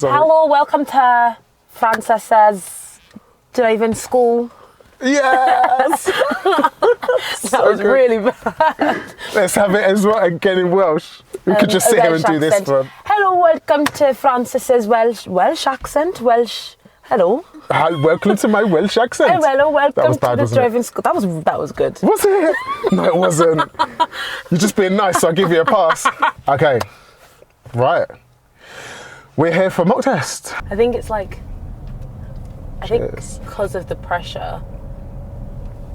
Sorry. Hello, welcome to Francis's driving school. Yes! That was good. Really bad. Let's have it as well again in Welsh. We could just sit here and do this one. Hello, welcome to Francis's Welsh accent. Hello. Welcome to my Welsh accent. Hello, welcome bad, to the driving school. That was good. Was it? No, it wasn't. You're just being nice, so I'll give you a pass. Okay, right. We're here for mock test. I think it's like, I think because of the pressure,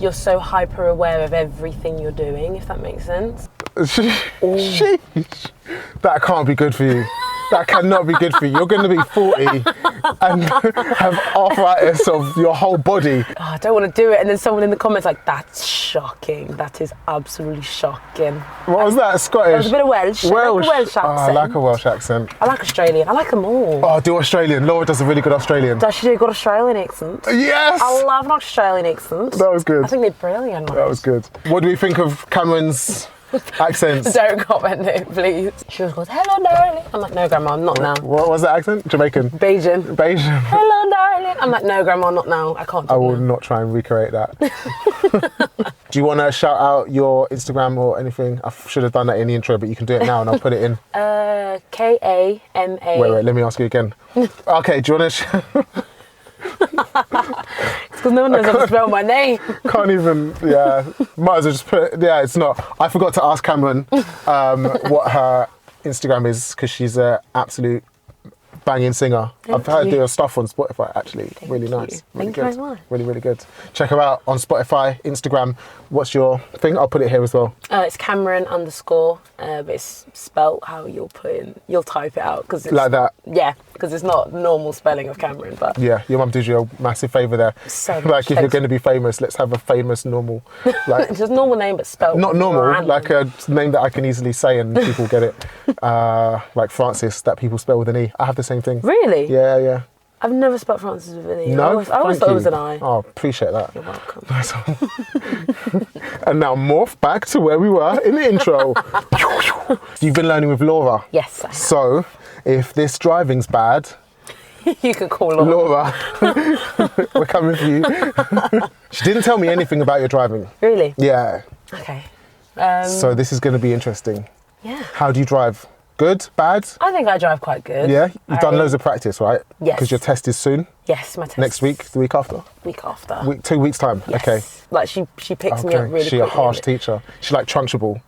you're so hyper aware of everything you're doing, if that makes sense. Sheesh. That can't be good for you. That cannot be good for you. You're going to be 40 and have arthritis of your whole body. Oh, I don't want to do it. And then someone in the comments like, that's shocking. That is absolutely shocking. What was that? Scottish? That was a bit of Welsh. Welsh. I like a Welsh accent. Oh, I like a Welsh accent. I like Australian. I like them all. Oh, do Australian. Laura does a really good Australian. Does she do a good Australian accent? Yes! I love an Australian accent. That was good. I think they're brilliant. That was good. What do we think of Camarone's accents? Don't comment it, please. She always goes, hello, darling. I'm like, no, Grandma, not now. What was that accent? Jamaican? Bajan. Bajan. Hello, darling. I'm like, no, Grandma, not now. I can't do I will now. not try and recreate that. Do you want to shout out your Instagram or anything? I should have done that in the intro, but you can do it now and I'll put it in. K-A-M-A. Wait, let me ask you again. Okay, do you want to... It's because no one knows how to spell my name. Can't even, yeah. Might as well just put, yeah, it's not. I forgot to ask Cameron what her Instagram is because she's an absolute banging singer. I've heard her stuff on Spotify actually. Really nice. Really Thank you very much. Really, really good. Check her out on Spotify, Instagram. What's your thing? I'll put it here as well. It's Kamarane _, but it's spelt how you'll type it out. Cause it's, Like that? Yeah, because it's not normal spelling of Kamarane, but... Yeah, your mum did you a massive favour there. So like if you're going to be famous, let's have a famous normal... Like, it's just a normal name, but spelled not normal, random. like a name that I can easily say and people get it. Like Francis, that people spell with an E. I have the same thing. Really? Yeah, yeah. I've never spelled Francis with an E. No? I always thought it was an I. Oh, appreciate that. You're welcome. Nice one. And now morph back to where we were in the intro. You've been learning with Laura. Yes, I have. So, if this driving's bad, You could call Laura. we're coming for you. She didn't tell me anything about your driving. Really? Yeah. Okay. So this is going to be interesting. Yeah. How do you drive? Good? Bad? I think I drive quite good. Yeah? You've done loads of practice, right? Yes. Because your test is soon? Yes, my test. Next week? The week after? Week after. 2 weeks' time? Yes. Okay. Like she picks me up really She's a quickly. harsh teacher. She's like trunchable.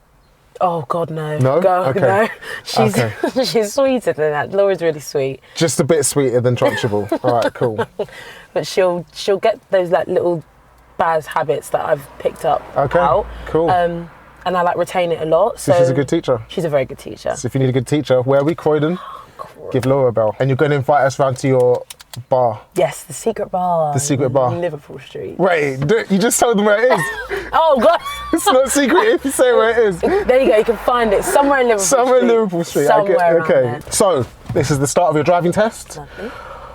Oh God, no. No? God, Okay. no. She's Okay. she's sweeter than that. Laura's really sweet. Just a bit sweeter than trunchable. All right, cool. But she'll get those like little bad habits that I've picked up out. Cool. And I like retain it a lot. So she's a good teacher. She's a very good teacher. So if you need a good teacher, where are we? Croydon? Give Laura a bell. And you're going to invite us round to your bar. Yes, the secret bar. The secret bar. in Liverpool Street. Wait, you just told them where it is. Oh God. It's not secret if you say where it is. There you go, you can find it somewhere in Liverpool Somewhere Street. in Liverpool Street. Somewhere around okay. there. So this is the start of your driving test. Lovely.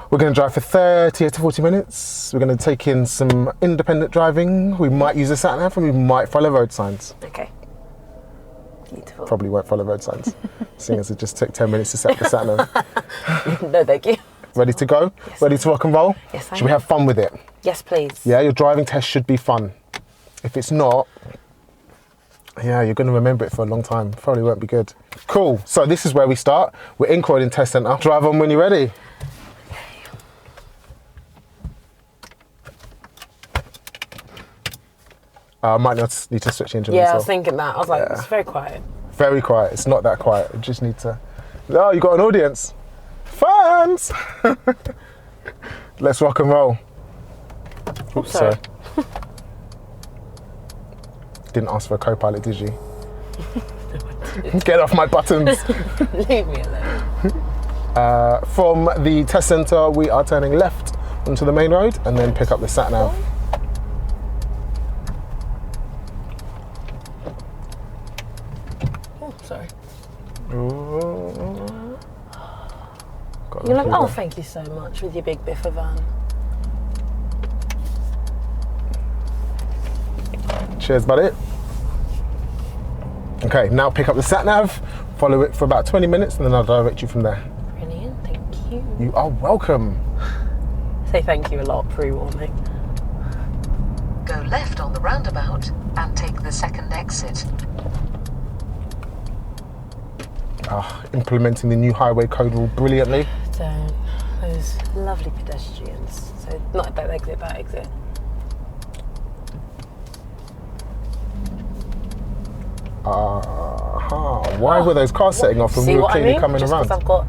We're going to drive for 30 to 40 minutes. We're going to take in some independent driving. We might use a sat nav and we might follow road signs. Okay. Beautiful. Probably won't follow road signs, seeing as it just took 10 minutes to set the sat nav. No, thank you. Ready to go? Yes. Ready to rock and roll? Yes, I Should we am. have fun with it? Yes, please. Yeah, your driving test should be fun. If it's not, yeah, you're going to remember it for a long time. Probably won't be good. Cool. So this is where we start. We're in Croydon Test Centre. Drive on when you're ready. I might not need to switch the engine. Yeah, I was thinking that. I was like, it's very quiet. Very quiet. It's not that quiet. You just need to... Oh, you got an audience. Fans! Let's rock and roll. Oops, sorry. Didn't ask for a co-pilot, did you? Get off my buttons. Leave me alone. From the test centre, we are turning left onto the main road and then pick up the sat nav. Oh, sorry. Got You're like, the oh, border. thank you so much with your big biffer van. Cheers, buddy. Okay, now pick up the sat nav, follow it for about 20 minutes and then I'll direct you from there. Brilliant, thank you. you. You are welcome. Say thank you a lot, pre-warning. Go left on the roundabout and take the second exit. Implementing the new highway code rule brilliantly. Don't. Those lovely pedestrians. So not that exit, that exit. Why were those cars setting off when we were clearly coming just around? I've got.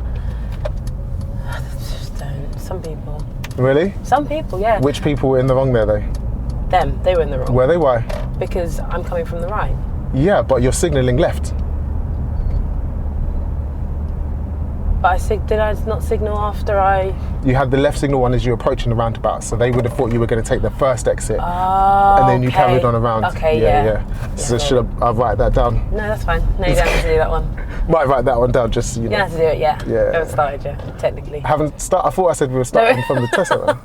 Just don't. Some people. Really? Some people, yeah. Which people were in the wrong there, though? Them. They were in the wrong. Were they? Why? Because I'm coming from the right. Yeah, but you're signalling left. But did I not signal after I? You had the left signal one as you were approaching the roundabout, so they would have thought you were going to take the first exit, Oh, and then you carried on around. Okay, yeah. So should I write that down? No, that's fine. No, you don't have to do that one. Might write that one down, just so you know. You don't have to do it, yeah. Yeah. We haven't started yet, technically. I thought I said we were starting from the test center.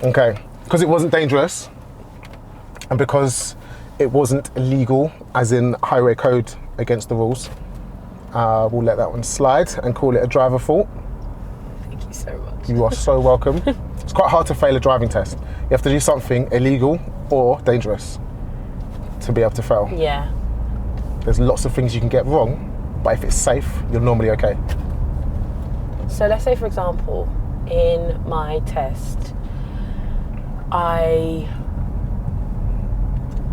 Okay, because it wasn't dangerous, and because it wasn't illegal, as in highway code against the rules, we'll let that one slide and call it a driver fault. Thank you so much. You are so welcome. It's quite hard to fail a driving test. You have to do something illegal or dangerous to be able to fail. Yeah. There's lots of things you can get wrong, but if it's safe, you're normally okay. So let's say, for example, in my test, I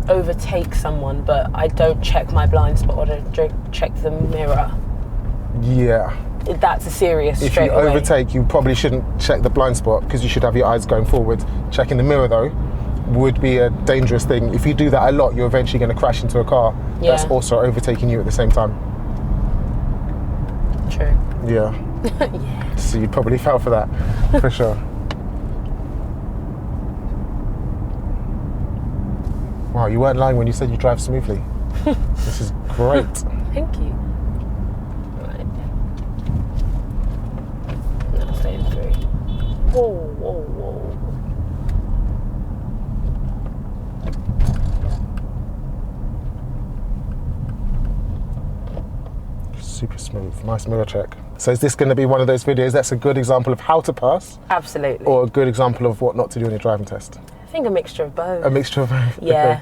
overtake someone, but I don't check my blind spot or don't check the mirror. Yeah. That's a serious If straight you away. overtake, you probably shouldn't check the blind spot because you should have your eyes going forward. Checking the mirror, though, would be a dangerous thing. If you do that a lot, you're eventually going to crash into a car that's also overtaking you at the same time. True. Yeah. Yeah. So you'd probably fail for that, for sure. Wow, you weren't lying when you said you drive smoothly. This is great. Thank you. Right. Now stay in 3. Whoa, whoa, whoa. Super smooth. Nice mirror check. So is this going to be one of those videos that's a good example of how to pass, Absolutely. or a good example of what not to do on your driving test? I think a mixture of both. A mixture of both. Yeah. Okay.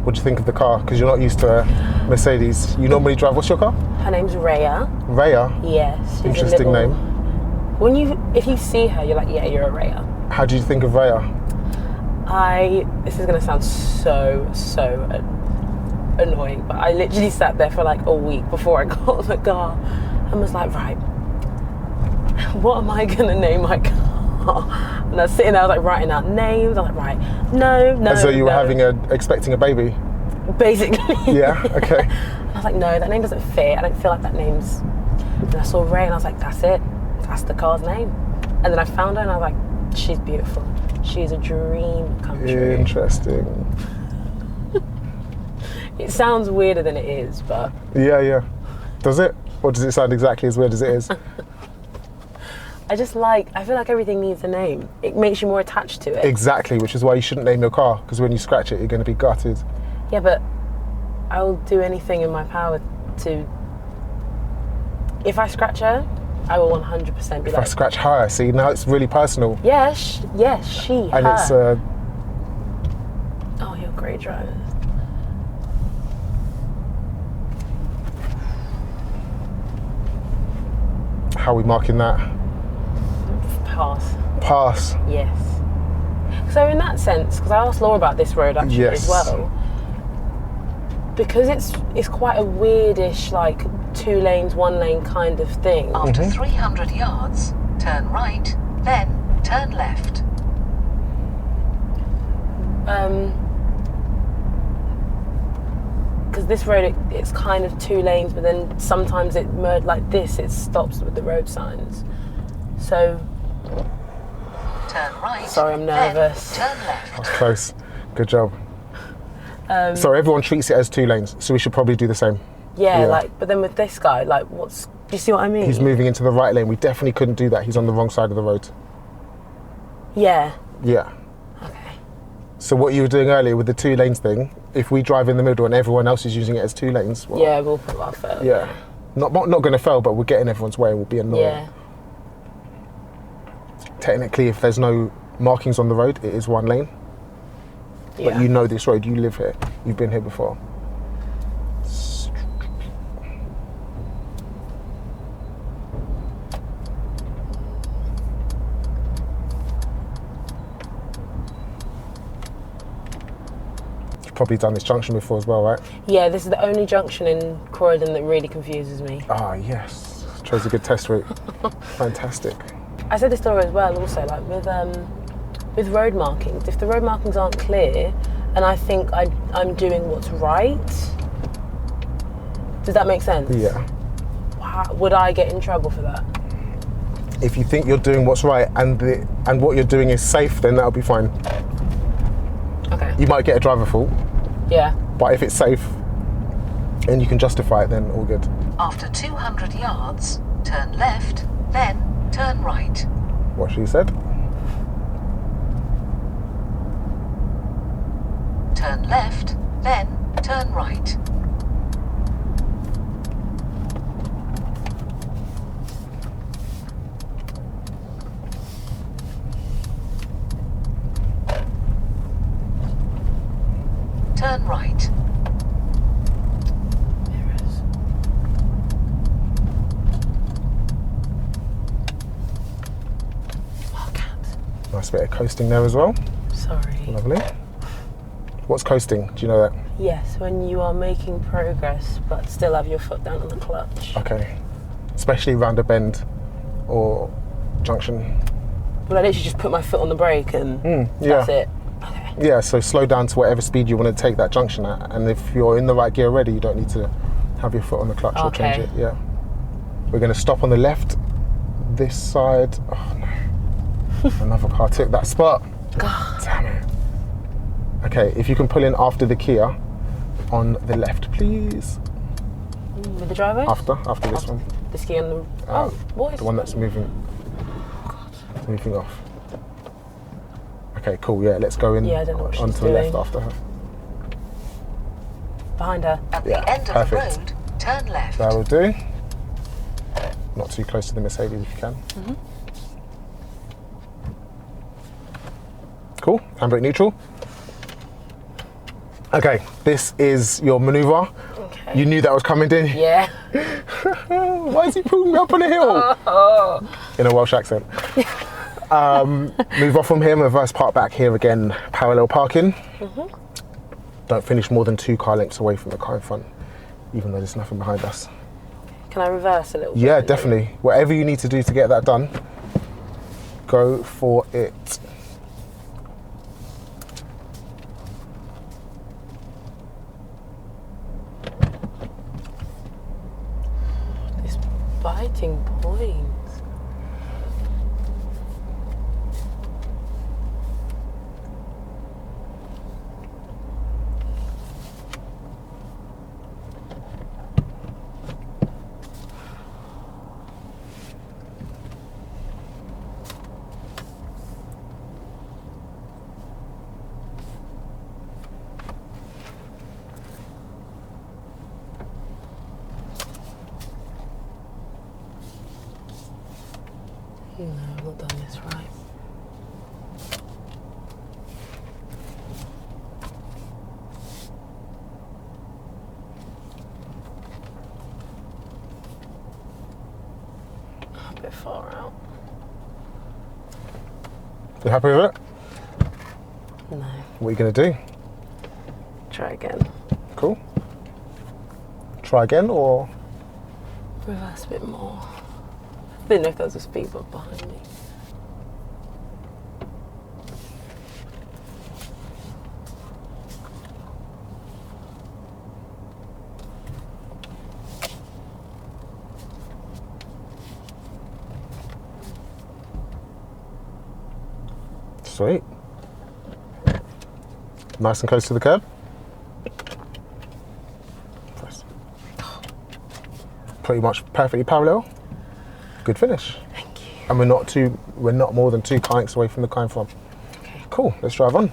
What do you think of the car? Because you're not used to a Mercedes. You normally drive. What's your car? Her name's Rhea. Rhea. Yes. She's Interesting a little, name. If you see her, you're like, yeah, you're a Rhea. How do you think of Rhea? This is gonna sound so annoying, but I literally sat there for like a week before I got the car and was like, right, what am I gonna name my car? And I was sitting there, I was like writing out names. I was like, right, no. As though you were expecting a baby. Basically. Yeah. Okay. I was like, no, that name doesn't fit. I don't feel like that name's. And I saw Ray and I was like, that's it. That's the car's name. And then I found her and I was like, she's beautiful. She's a dream come true. Interesting. It sounds weirder than it is, but. Yeah. Does it? Or does it sound exactly as weird as it is? I feel like everything needs a name. It makes you more attached to it. Exactly, which is why you shouldn't name your car, because when you scratch it, you're going to be gutted. Yeah, but I will do anything in my power to. If I scratch her, I will 100% be If I scratch her, see, now it's really personal. Yes, she, and her. it's Oh, you're a great driver. how are we marking that? Pass. Pass. Yes. So in that sense, because I asked Laura about this road actually as well, because it's quite a weirdish, like 2 lanes, 1 lane kind of thing. After 300 yards, turn right, then turn left. Because this road, it's kind of 2 lanes, but then sometimes it like this, it stops with the road signs. So. Turn right. Sorry, I'm nervous. Turn left. That's close. Good job. Sorry, everyone treats it as 2 lanes, so we should probably do the same. Yeah, like, but then with this guy, like, do you see what I mean? He's moving into the right lane. We definitely couldn't do that. He's on the wrong side of the road. Yeah. Yeah. Okay. So what you were doing earlier with the 2 lanes thing, if we drive in the middle and everyone else is using it as 2 lanes, well, Yeah, we'll put our foot. yeah. Not going to fail, but we're getting everyone's way and we'll be annoying. Yeah. Technically, if there's no markings on the road, it is 1 lane. Yeah. But you know this road, you live here, you've been here before. You've probably done this junction before as well, right? Yeah, this is the only junction in Croydon that really confuses me. Ah, yes. Chose a good test route. Fantastic. I said this story as well also, like with road markings. If the road markings aren't clear and I think I'm doing what's right, does that make sense? Yeah. Would I get in trouble for that? If you think you're doing what's right and what you're doing is safe, then that'll be fine. Okay. You might get a driver fault, Yeah. but if it's safe and you can justify it, then all good. After 200 yards, turn left, then turn right. What she said. Turn left, then turn right. Turn right. Mirrors. Oh, cat. Nice bit of coasting there as well. Sorry. Lovely. What's coasting? Do you know that? Yes, when you are making progress but still have your foot down on the clutch. Okay. Especially round a bend or junction. Well, I literally just put my foot on the brake and yeah. that's it. Okay. Yeah, so slow down to whatever speed you want to take that junction at. And if you're in the right gear already, you don't need to have your foot on the clutch or change Okay. it. Yeah. We're going to stop on the left. This side. Oh no. Another car took that spot. God. Damn it. Okay, if you can pull in after the Kia on the left, please. With the driver? After this one. The ski on the... what is The one that's moving off. Okay, cool. Yeah, let's go in Yeah, I don't know what she's onto the left doing. after her. Behind her. At Yeah, the end of perfect. the road, turn left. That will do. Not too close to the Mercedes if you can. Cool. Handbrake neutral. Okay, this is your manoeuvre. Okay. You knew that was coming, didn't you? Yeah. Why is he pulling me up on a hill? In a Welsh accent. Move off from here, reverse park back here again, parallel parking. Don't finish more than 2 car lengths away from the car in front, even though there's nothing behind us. Can I reverse a little bit? Yeah, definitely. Whatever you need to do to get that done, go for it. This biting points. No, I've not done this right. A bit far out. You happy with it? No. What are you going to do? Try again. Cool. Try again or? Reverse a bit more. I didn't know if there was a speed bump behind me. Sweet. Nice and close to the curb. Press. Pretty much perfectly parallel. Good finish. Thank you. and we're not more than 2 kayaks away from the kayak farm. Okay. Cool, let's drive on.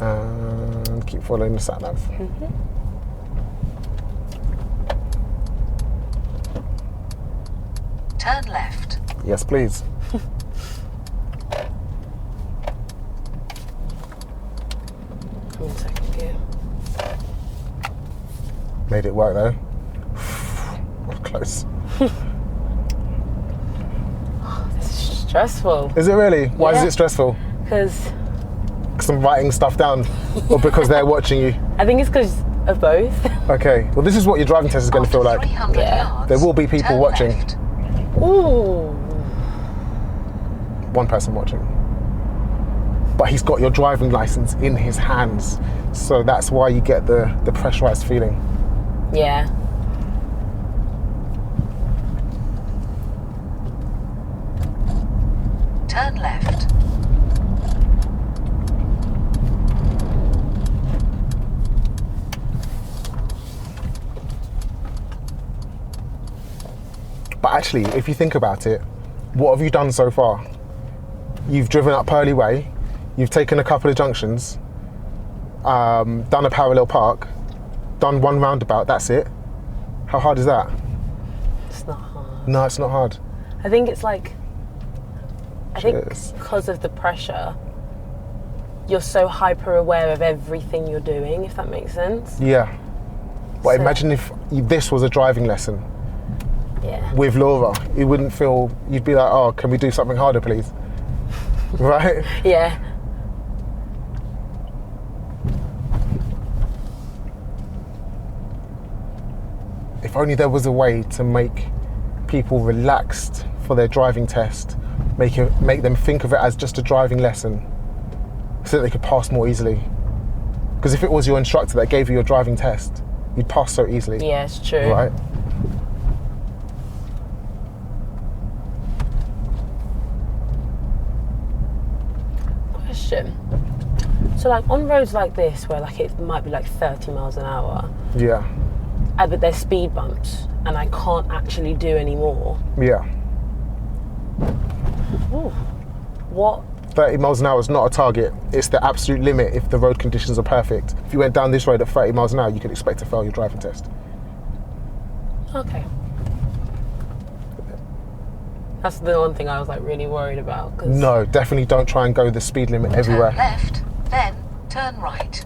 And keep following the sat nav. Turn left. Yes, please. I'm in second gear. Made it work though. That was close. This is stressful. Is it really? Why is Yeah. it stressful? Because Because I'm writing stuff down, or because they're watching you? I think it's because of both. Okay. Well, this is what your driving test is going to After feel like. 300 Yeah. yards, There will be people turn watching. left. Ooh. One person watching. But he's got your driving license in his hands, so that's why you get the pressurized feeling. Yeah. Turn left. But actually, if you think about it, what have you done so far? You've driven up Purley Way, you've taken a couple of junctions, done a parallel park, done one roundabout, that's it. How hard is that? It's not hard. No, it's not hard. I think it's like, I Cheers. think because of the pressure, you're so hyper aware of everything you're doing, if that makes sense. Yeah. But So- imagine if this was a driving lesson Yeah. with Laura. You wouldn't feel, you'd be like, oh, can we do something harder, please? Right? Yeah. If only there was a way to make people relaxed for their driving test, make them think of it as just a driving lesson, so that they could pass more easily. Because if it was your instructor that gave you your driving test, you'd pass so easily. Yeah, it's true. Right? Question. So like on roads like this where like it might be like 30 miles an hour, Yeah. but there's speed bumps and I can't actually do any more. Yeah. Ooh. What? 30 miles an hour is not a target. It's the absolute limit if the road conditions are perfect. If you went down this road at 30 miles an hour, you could expect to fail your driving test. Okay. That's the one thing I was like really worried about. 'Cause No, definitely don't try and go the speed limit Turn everywhere. left, then turn right.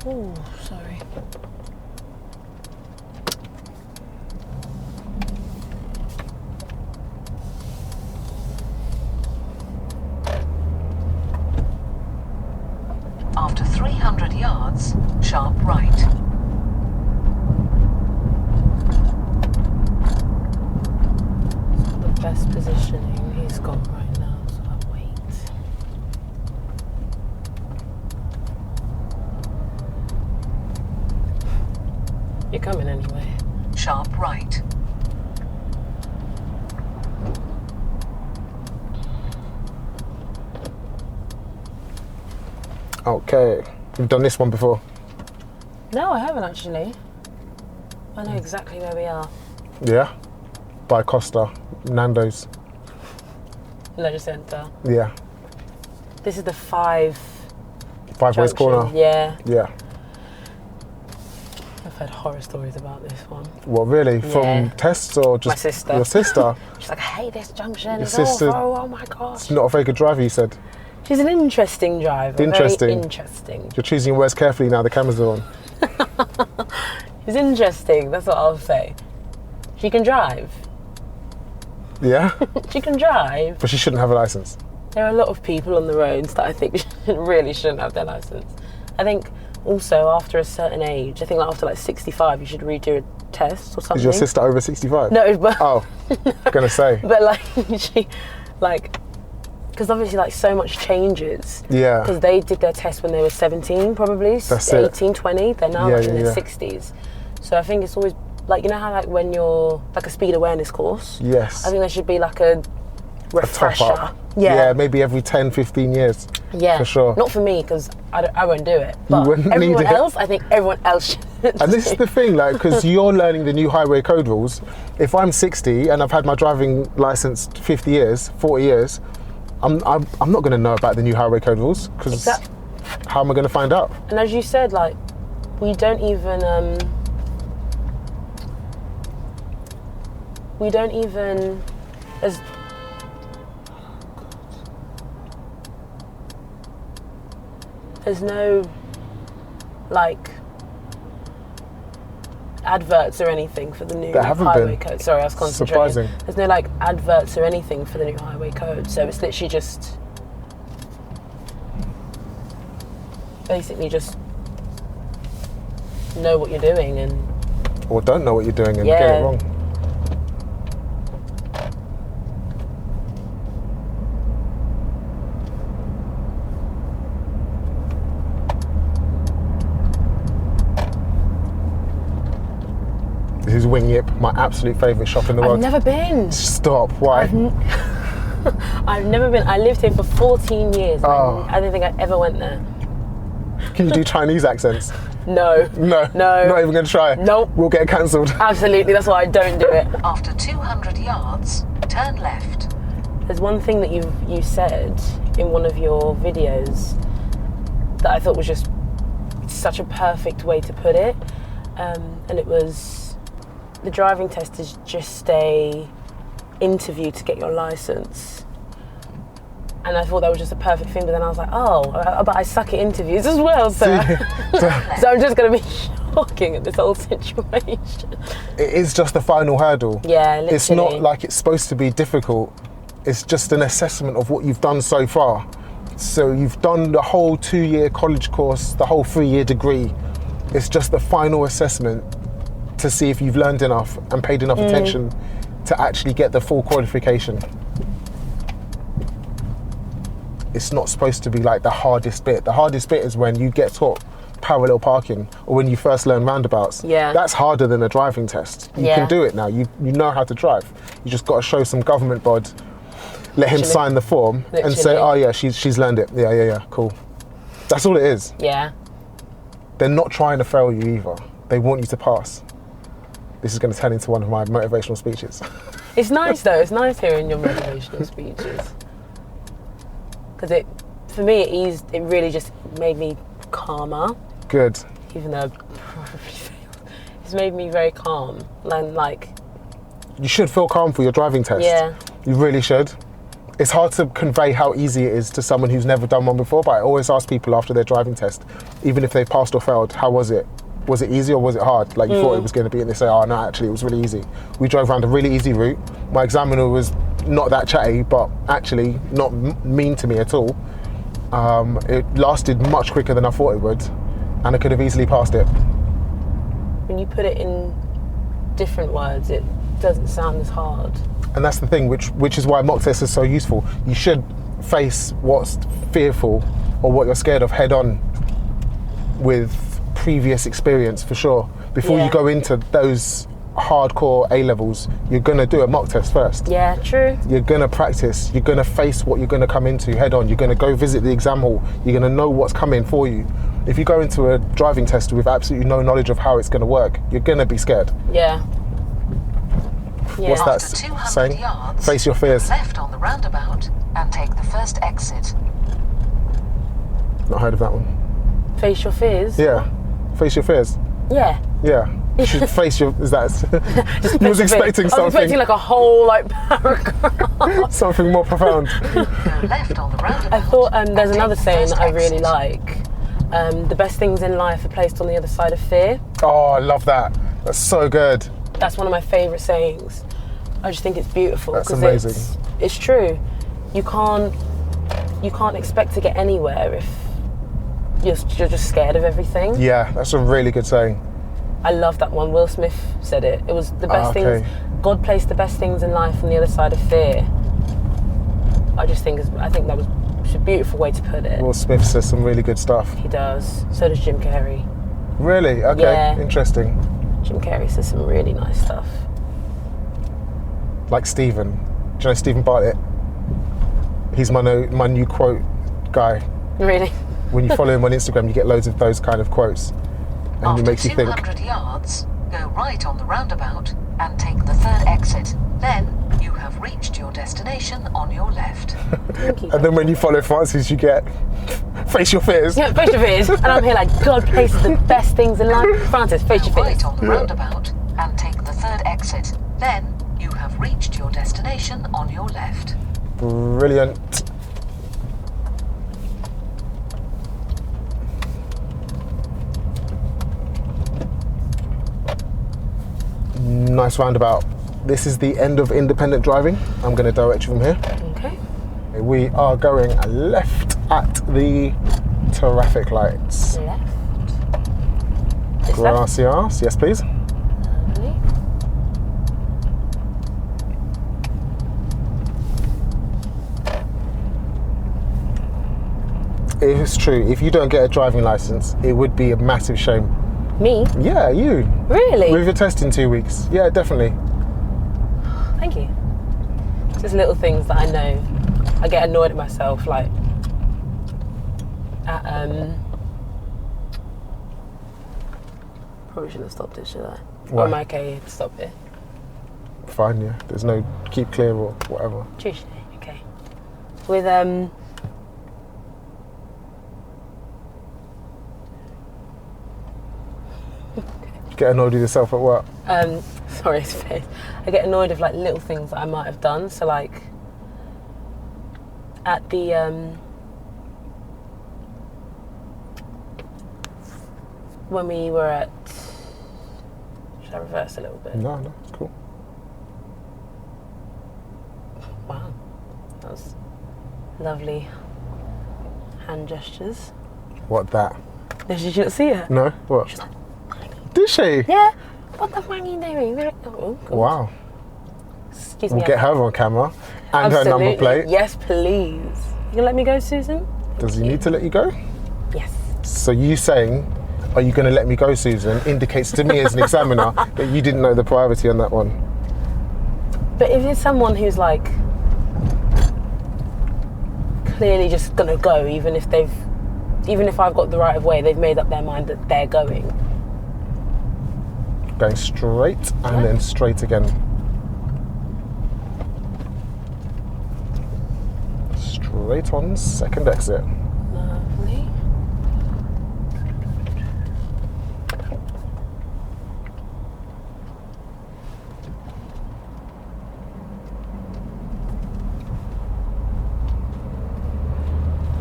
Ooh, sorry. After 300 yards, sharp right. The best positioning he's got right now, so I'll wait. You're coming anyway. Sharp right. Okay. You've done this one before. No, I haven't actually. I know exactly where we are. Yeah. By Costa, Nando's. Leisure Centre. Yeah. This is the 5 Five Ways junction. Corner. Yeah. Yeah. I've heard horror stories about this one. What, really? Yeah. From tests or just My sister. your sister? She's like, I hate this junction. Your It's sister- awful. Oh my gosh. It's not a very good driver, you said. She's an interesting driver. Interesting. Very interesting. You're choosing your words carefully now the cameras are on. She's interesting. That's what I'll say. She can drive. Yeah? She can drive. But she shouldn't have a license. There are a lot of people on the roads that I think really shouldn't have their license. I think also after a certain age, I think like after like 65, you should redo a test or something. Is your sister over 65? No, but Oh, gonna say. but like she, like, because obviously like so much changes. Yeah. Because they did their test when they were 17, probably. That's it. 18, 20. They're now Yeah, like in yeah, their yeah. 60s. So I think it's always like, you know how like when you're like a speed awareness course. Yes. I think there should be like a refresher. A top up. Yeah, maybe every 10, 15 years. Yeah, for sure. Not for me because I won't do it. But wouldn't everyone need it. else, I think everyone else should. And this is the thing, like, because you're learning the new highway code rules. If I'm 60 and I've had my driving license 50 years, 40 years, I'm not going to know about the new highway code rules because Exactly. how am I going to find out? And as you said, like, we don't even as there's no like adverts or anything for the new highway code. Sorry, I was concentrating. Surprising. There's no like adverts or anything for the new highway code. So it's literally just basically just know what you're doing and Or don't know what you're doing and get it wrong. This is Wing Yip, my absolute favourite shop in the world. I've never been. Stop, why? I've never been. I lived here for 14 years. Oh. I don't think I ever went there. Can you do Chinese accents? No. No. Not even going to try? Nope. We'll get cancelled. Absolutely, that's why I don't do it. After 200 yards, turn left. There's one thing that you said in one of your videos that I thought was just such a perfect way to put it. And it was, the driving test is just a interview to get your license. And I thought that was just a perfect thing, but then I was like, but I suck at interviews as well, so so I'm just going to be shocking at this whole situation. It is just the final hurdle. Yeah, literally. It's not like it's supposed to be difficult. It's just an assessment of what you've done so far. So you've done the whole 2-year college course, the whole 3-year degree. It's just the final assessment to see if you've learned enough and paid enough attention to actually get the full qualification. It's not supposed to be like the hardest bit. The hardest bit is when you get taught parallel parking or when you first learn roundabouts. Yeah. That's harder than a driving test. You can do it now. You know how to drive. You just got to show some government bod, let him sign the form and say, oh yeah, she's learned it. Yeah, cool. That's all it is. Yeah. They're not trying to fail you either. They want you to pass. This is going to turn into one of my motivational speeches. It's nice though. It's nice hearing your motivational speeches. Because for me, it really just made me calmer. Good. Even though I probably failed. It's made me very calm. And like... You should feel calm for your driving test. Yeah. You really should. It's hard to convey how easy it is to someone who's never done one before, but I always ask people after their driving test, even if they passed or failed, how was it? Was it easy or was it hard? Like you thought it was going to be, and they say, oh no, actually it was really easy. We drove around a really easy route. My examiner was not that chatty, but actually not mean to me at all. It lasted much quicker than I thought it would, and I could have easily passed it. When you put it in different words, it doesn't sound as hard. And that's the thing, which is why mock tests are so useful. You should face what's fearful or what you're scared of head on with previous experience for sure. Before you go into those hardcore A-levels, you're going to do a mock test first. Yeah, true. You're going to practice. You're going to face what you're going to come into head on. You're going to go visit the exam hall. You're going to know what's coming for you. If you go into a driving test with absolutely no knowledge of how it's going to work, you're going to be scared. Yeah. What's that After 200 saying? yards, Face your fears. left on the roundabout and take the first exit. Not heard of that one. Face your fears? Yeah. Face your fears. Yeah. Yeah. You should face your... Is that... You was expecting I was something... expecting like a whole like paragraph. something more profound. Go left on the roundabout. I thought there's and another take the saying first that I really exit. like. The best things in life are placed on the other side of fear. Oh, I love that. That's so good. That's one of my favourite sayings. I just think it's beautiful. That's 'cause amazing. It's true. You can't expect to get anywhere if you're just scared of everything. Yeah, that's a really good saying. I love that one. Will Smith said it. It was the best things. God placed the best things in life on the other side of fear. I think that was a beautiful way to put it. Will Smith says some really good stuff. He does. So does Jim Carrey. Really? Okay, Yeah. interesting. Jim Carrey says some really nice stuff. Like Stephen. Do you know Stephen Bartlett? He's my new quote guy. Really? When you follow him on Instagram, you get loads of those kind of quotes. And it makes you think. After 200 yards, go right on the roundabout and take the third exit. Then you have reached your destination on your left. Thank you. And then when you follow Francis, you get face your fears. Yeah, face your fears. And I'm here like, God places the best things in life. Francis, face your Go fears. right on the roundabout and take the third exit. Then you have reached your destination on your left. Brilliant. Nice roundabout. This is the end of independent driving. I'm going to direct you from here. Okay. We are going left at the traffic lights. Left. This left. Gracias. Yes, please. Lovely. It's true. If you don't get a driving license, it would be a massive shame. Me? Yeah, you. Really? With your test in 2 weeks. Yeah, definitely. Thank you. Just little things that I know. I get annoyed at myself, like at probably shouldn't have stopped it, should I? Why? Or am I okay to stop it? Fine, yeah. There's no keep clear or whatever. Tuesday, okay. With Get annoyed with yourself at work. sorry, it's face. I get annoyed of like little things that I might have done. So like at the when we were at, should I reverse a little bit? No, it's cool. Wow, that was lovely hand gestures. What, that? Did you not see it? No? What? She's like, Did she? yeah. What the fuck are you doing? Oh, God. Wow. Excuse We'll me. get her on camera and her number Absolutely. plate. Yes, please. You gonna let me go, Susan? Does he need to let you go? Yes. So you saying, are you going to let me go, Susan, indicates to me as an examiner that you didn't know the priority on that one. But if it's someone who's like clearly just gonna go, even if I've got the right of way, they've made up their mind that they're going. Going straight and then straight again. Straight on, second exit. Lovely.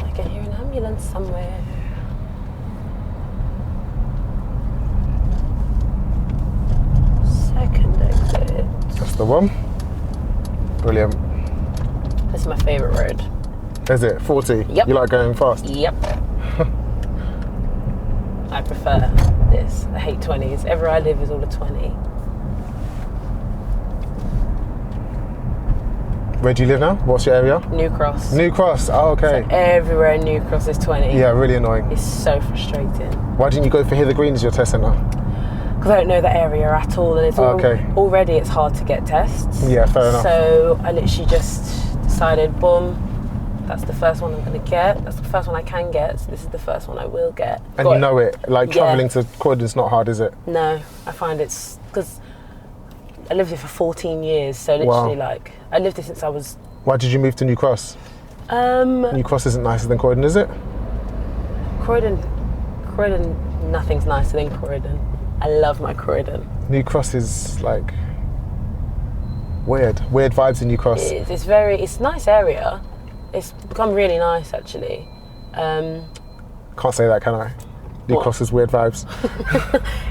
I can hear an ambulance somewhere. Second exit. That's the one. Brilliant. This is my favourite road. Is it 40? Yep. You like going fast? Yep. I prefer this. I hate 20s. Everywhere I live is all a 20. Where do you live now? What's your area? New Cross. New Cross. Oh, okay. So everywhere in New Cross is 20. Yeah, really annoying. It's so frustrating. Why didn't you go for Hither Green as your test centre? Because I don't know that area at all, and it's already it's hard to get tests. Yeah, fair enough. So I literally just decided, boom, that's the first one I'm going to get. That's the first one I can get. So this is the first one I will get. And you know it. Like, Yeah. travelling to Croydon's not hard, is it? No, I find it's because I lived here for 14 years. So literally, like, I lived here since I was. Why did you move to New Cross? New Cross isn't nicer than Croydon, is it? Croydon, nothing's nicer than Croydon. I love my Croydon. New Cross is like weird vibes in New Cross. It's a nice area. It's become really nice actually. Can't say that, can I? New Cross is weird vibes.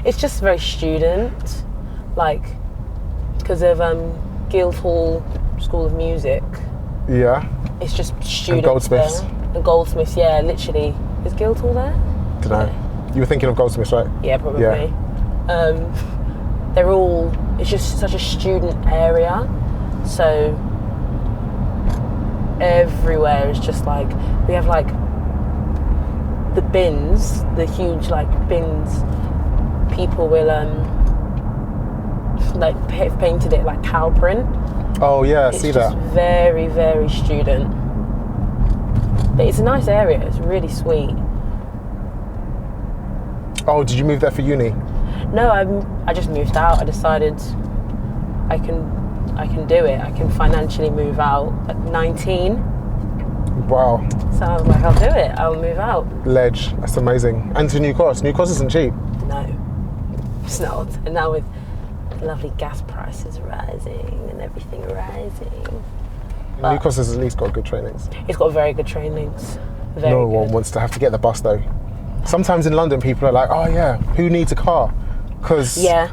It's just very student, like because of Guildhall School of Music. Yeah. It's just students. And Goldsmiths. There. And Goldsmiths, yeah, literally. Is Guildhall there? Don't know. You were thinking of Goldsmiths, right? Yeah, probably. Yeah. They're all. It's just such a student area, so everywhere is just like we have like the bins, the huge like bins. People will like painted it like cow print. Oh yeah, I It's see just that. very, very student. But it's a nice area. It's really sweet. Oh, did you move there for uni? No, I just moved out. I decided I can do it. I can financially move out at 19. Wow, So I was like, I'll do it. I'll move out. ledge. That's amazing. And to New Cross. New Cross isn't cheap. No, it's not. And now with lovely gas prices rising and everything rising. New Cross has at least got good trainings. It's got very good trainings. Very No good. one wants to have to get the bus though. Sometimes in London, people are like, "Oh yeah, who needs a car?" Because Yeah.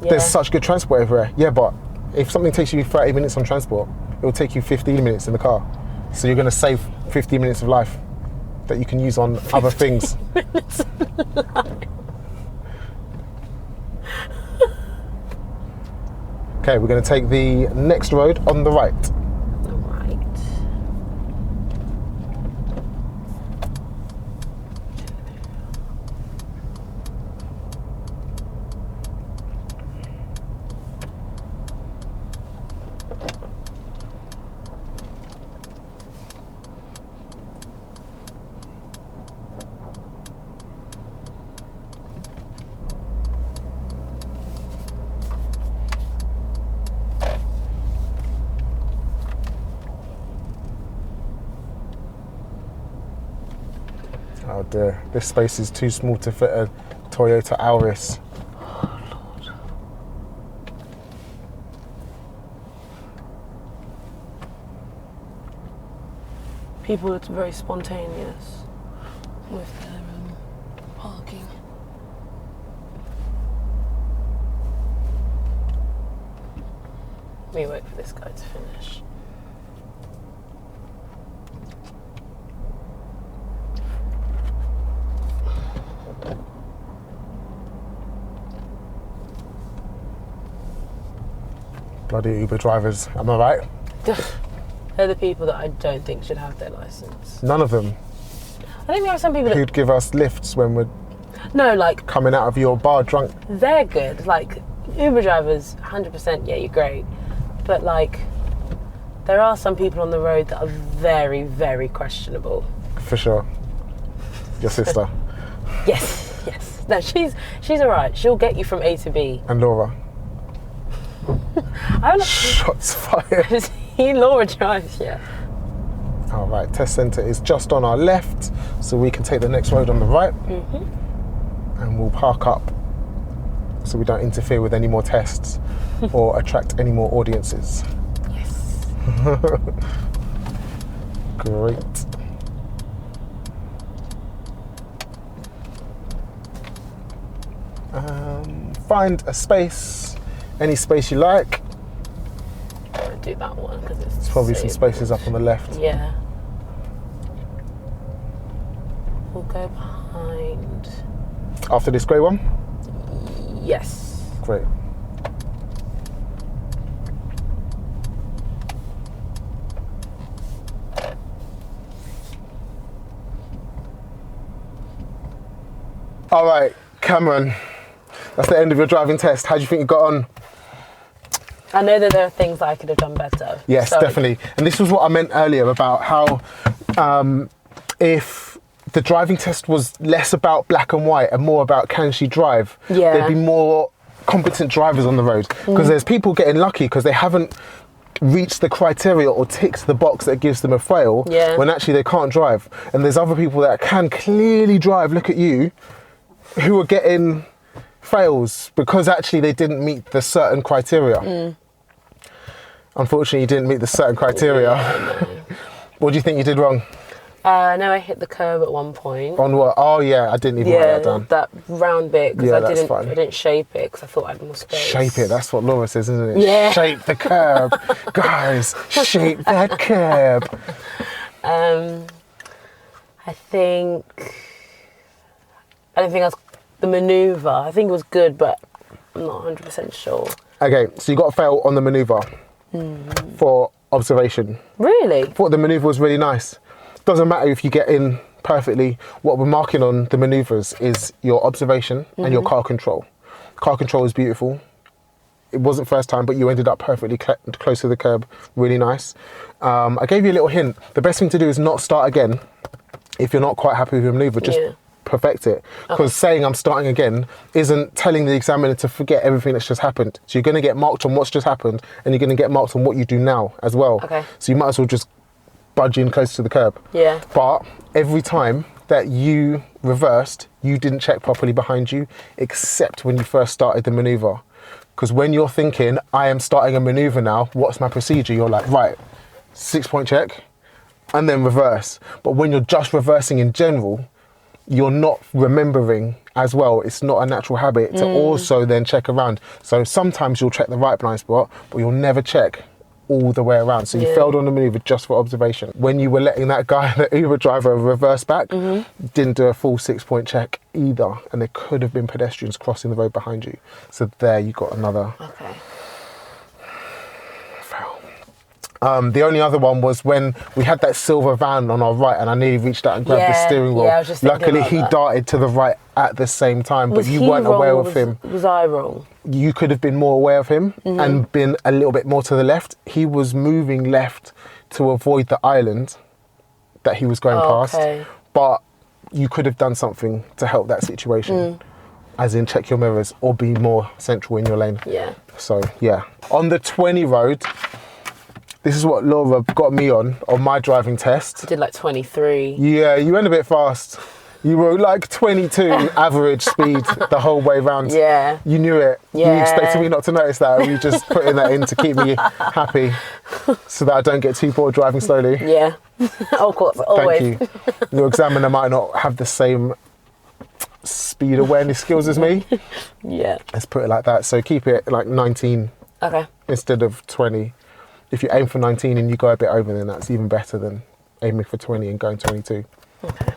there's such good transport everywhere. Yeah, but if something takes you 30 minutes on transport, it will take you 15 minutes in the car. So you're going to save 15 minutes of life that you can use on other things. Okay, we're going to take the next road on the right. All right. Oh dear, this space is too small to fit a Toyota Auris. People are very spontaneous with their parking. We wait for this guy to finish. Bloody Uber drivers, am I right? They're the people that I don't think should have their license. None of them. I think there are some people that Who'd give us lifts when we're no, like coming out of your bar drunk? they're good. Like Uber drivers, 100%. Yeah, you're great. But like, there are some people on the road that are very, very questionable. For sure. Your sister. Yes, yes. No, she's all right. She'll get you from A to B. And Laura. I'm not. Shots fired. Laura drives, yeah. All right, test centre is just on our left, so we can take the next road on the right. And we'll park up so we don't interfere with any more tests or attract any more audiences. Yes. Great. Find a space, any space you like. I'm gonna do that one because it's There's probably some spaces up on the left. Yeah. We'll go behind. After this grey one? Yes. Great. All right, Cameron, that's the end of your driving test. How do you think you got on? I know that there are things that I could have done better. Yes, So- definitely. And this was what I meant earlier about how if the driving test was less about black and white and more about can she drive, Yeah. there'd be more competent drivers on the road. Because there's people getting lucky because they haven't reached the criteria or ticked the box that gives them a fail Yeah. when actually they can't drive. And there's other people that can clearly drive, look at you, who are getting fails because actually they didn't meet the certain criteria. Unfortunately, you didn't meet the certain criteria. What do you think you did wrong? No, I hit the curb at one point. On what? Oh yeah, I didn't even write Yeah, that down. that round bit because Yeah, I that's didn't. fine. I didn't shape it because I thought I had more space. Shape it, that's what Laura says, isn't it? Yeah. Shape the curb. Guys, shape that curb. I think. I don't think I was the manoeuvre. I think it was good, but I'm not 100% sure. Okay, so you got a fail on the manoeuvre for observation. Really? Thought the manoeuvre was really nice. Doesn't matter if you get in perfectly. What we're marking on the manoeuvres is your observation and your car control. Car control is beautiful. it wasn't first time, but you ended up perfectly close to the curb. Really nice. I gave you a little hint. The best thing to do is not start again. If you're not quite happy with your maneuver, just perfect it. Because saying I'm starting again isn't telling the examiner to forget everything that's just happened. So you're going to get marked on what's just happened, and you're going to get marked on what you do now as well. Okay. So you might as well just budge in close to the curb. Yeah. But every time that you reversed, you didn't check properly behind you, except when you first started the maneuver. Because when you're thinking, I am starting a maneuver now, what's my procedure? You're like, right, 6-point check, and then reverse. But when you're just reversing in general, you're not remembering as well. It's not a natural habit to also then check around. So sometimes you'll check the right blind spot, but you'll never check all the way around. So you failed on the maneuver just for observation. When you were letting that guy, the Uber driver, reverse back, didn't do a full 6-point check either. And there could have been pedestrians crossing the road behind you. So there you got another fail. The only other one was when we had that silver van on our right and I nearly reached out and grabbed the steering wheel. Yeah, I was just Luckily, about he that. darted to the right at the same time, but you weren't aware of him. Was I wrong? You could have been more aware of him and been a little bit more to the left. He was moving left to avoid the island that he was going past, but you could have done something to help that situation, as in check your mirrors or be more central in your lane. Yeah. So yeah, on the 20 road, this is what Laura got me on my driving test. I did like 23. Yeah, you went a bit fast. You were like 22 average speed the whole way round. Yeah. You knew it. Yeah. You expected me not to notice that, or you just putting that in to keep me happy so that I don't get too bored driving slowly. Yeah. Of course, always. Thank you. Your examiner might not have the same speed awareness skills as me. Yeah. Let's put it like that. So keep it like 19 instead of 20. If you aim for 19 and you go a bit over, then that's even better than aiming for 20 and going 22. Okay.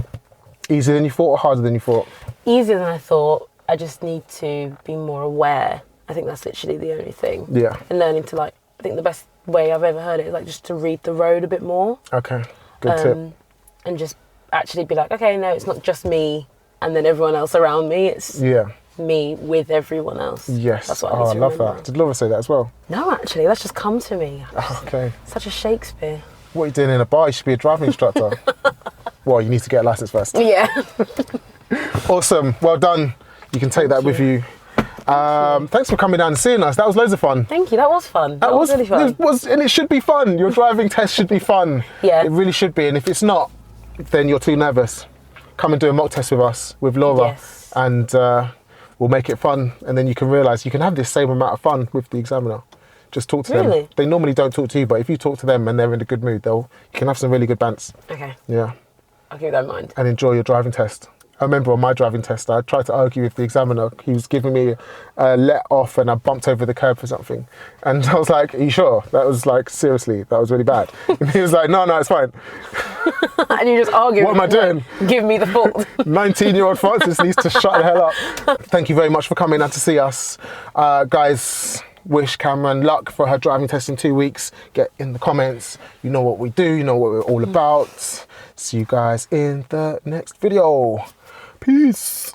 Easier than you thought or harder than you thought? Easier than I thought. I just need to be more aware. I think that's literally the only thing. Yeah. And learning to I think the best way I've ever heard it is just to read the road a bit more. Okay, good tip. And just actually be like, okay, no, it's not just me and then everyone else around me. It's me with everyone else. Yes. That's what I need I to love remember. that. Did Laura say that as well? No, actually, that's just come to me. Okay. Such a Shakespeare. What are you doing in a bar? You should be a driving instructor. Well, you need to get a license first. Yeah. Awesome. Well done. You can take that with you. Thanks for coming down and seeing us. That was loads of fun. Thank you. That was fun. That was really fun. And it should be fun. Your driving test should be fun. Yeah. It really should be. And if it's not, then you're too nervous. Come and do a mock test with us, with Laura. Yes. And we'll make it fun. And then you can realise you can have this same amount of fun with the examiner. Just talk to them. They normally don't talk to you, but if you talk to them and they're in a good mood, you can have some really good bants. Okay. Yeah. I'll keep that in mind. And enjoy your driving test. I remember on my driving test, I tried to argue with the examiner. He was giving me a let off and I bumped over the curb for something. And I was like, are you sure? That was like, seriously, that was really bad. And he was like, no, it's fine. And you just argue. What am I doing? Give me the fault. 19-year-old Francis needs to shut the hell up. Thank you very much for coming out to see us. Guys, wish Kamarane luck for her driving test in 2 weeks. Get in the comments. You know what we do. You know what we're all about. See you guys in the next video. Peace.